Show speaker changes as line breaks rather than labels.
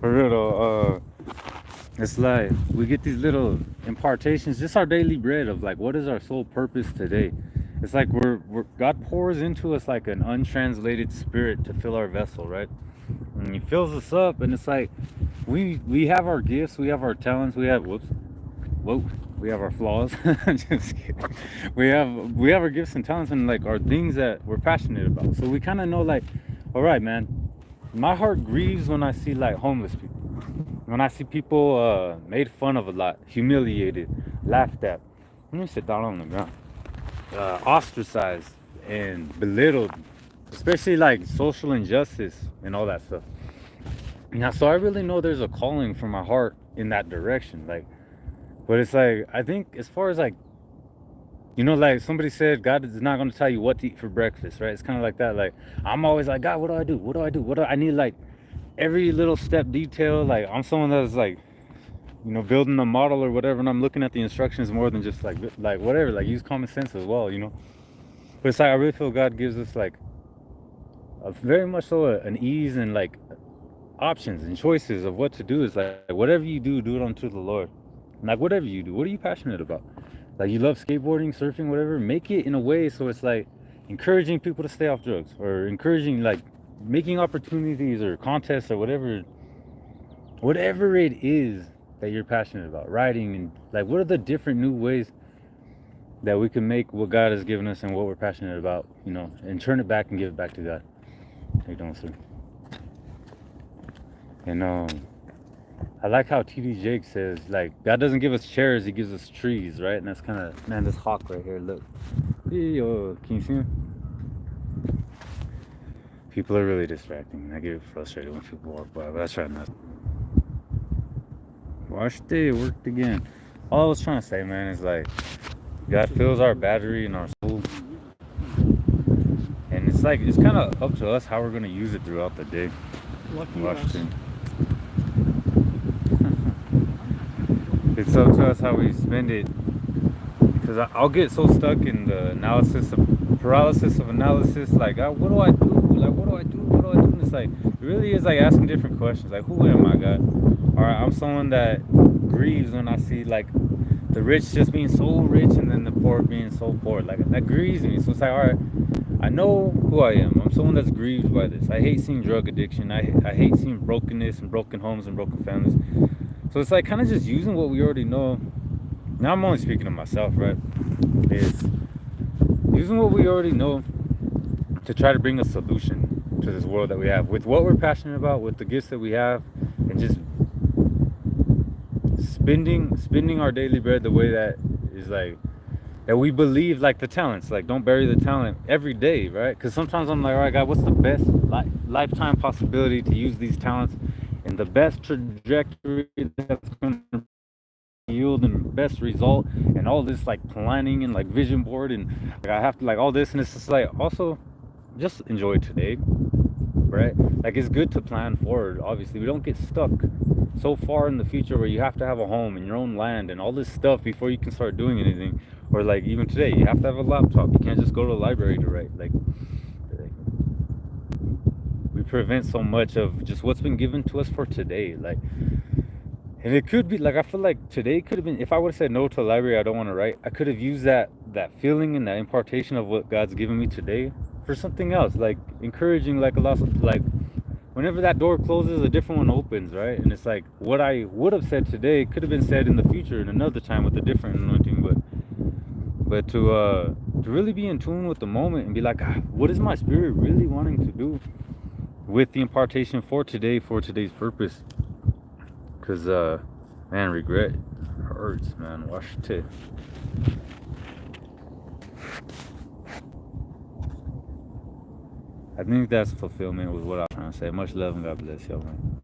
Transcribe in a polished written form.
For real though, it's like we get these little impartations, just our daily bread of like, what is our sole purpose today? It's like we're God pours into us like an untranslated spirit to fill our vessel, right? And He fills us up, and it's like we have our gifts, we have our talents, we have whoa, we have our flaws. Just kidding. We have our gifts and talents, and like our things that we're passionate about. So we kind of know like, all right, man, my heart grieves when I see like homeless people, when I see people made fun of a lot, humiliated, laughed at. Let me sit down on the ground. Ostracized and belittled, especially like social injustice and all that stuff. Now, so I really know there's a calling for my heart in that direction. Like, but it's like I think as far as like like somebody said, God is not going to tell you what to eat for breakfast, right? It's kind of like that. Like I'm always like, God, what do I do? What do I do? What do I need? Like every little step detail. Like I'm someone that's like building a model or whatever, and I'm looking at the instructions more than just like whatever, like use common sense as well. But it's like I really feel God gives us like a very much so an ease and like options and choices of what to do. Is like whatever you do, do it unto the Lord. Like whatever you do, what are you passionate about? Like you love skateboarding, surfing, whatever. Make it in a way so it's like encouraging people to stay off drugs, or encouraging like making opportunities or contests or whatever it is that you're passionate about. Writing, and like what are the different new ways that we can make what God has given us and what we're passionate about, and turn it back and give it back to God. How you doing, sir? And I like how TD Jake says, like, God doesn't give us chairs, He gives us trees, right? And that's kind of, man, this hawk right here, look. Yo, can you see him? People are really distracting. I get frustrated when people walk by, but I try not. Watched it, worked again. All I was trying to say, man, is like, God fills our battery and our soul. And it's like, it's kind of up to us how we're going to use it throughout the day.
Lucky us.
It's up to us how we spend it, because I'll get so stuck in the paralysis of analysis. Like, what do I do? Like, what do I do? What do I do? And it's like, it really is like asking different questions. Like, who am I, God? All right, I'm someone that grieves when I see like the rich just being so rich and then the poor being so poor. Like that grieves me. So it's like, all right, I know who I am. I'm someone that's grieved by this. I hate seeing drug addiction. I hate seeing brokenness and broken homes and broken families. So it's like kind of just using what we already know. Now I'm only speaking to myself, right? Is using what we already know to try to bring a solution to this world that we have with what we're passionate about, with the gifts that we have, and just spending our daily bread the way that is like that we believe, like the talents. Like don't bury the talent every day, right? Because sometimes I'm like, all right, God, what's the best lifetime possibility to use these talents in the best trajectory that's going to yield and best result, and all this like planning and like vision board, and like, I have to like all this, and it's just like also just enjoy today, right? Like it's good to plan forward. Obviously, we don't get stuck so far in the future where you have to have a home and your own land and all this stuff before you can start doing anything. Or like even today, you have to have a laptop. You can't just go to the library to write. Like we prevent so much of just what's been given to us for today. Like, and it could be like, I feel like today could have been, if I would have said no to the library, I don't want to write, I could have used that feeling and that impartation of what God's given me today for something else, like encouraging, like a lot of, like whenever that door closes, a different one opens, right? And it's like what I would have said today could have been said in the future in another time with a different anointing. But to really be in tune with the moment and be like, what is my spirit really wanting to do with the impartation for today, for today's purpose? Because man, regret hurts, man. Wash it. I think that's fulfillment with what I'm trying to say. Much love and God bless y'all, man.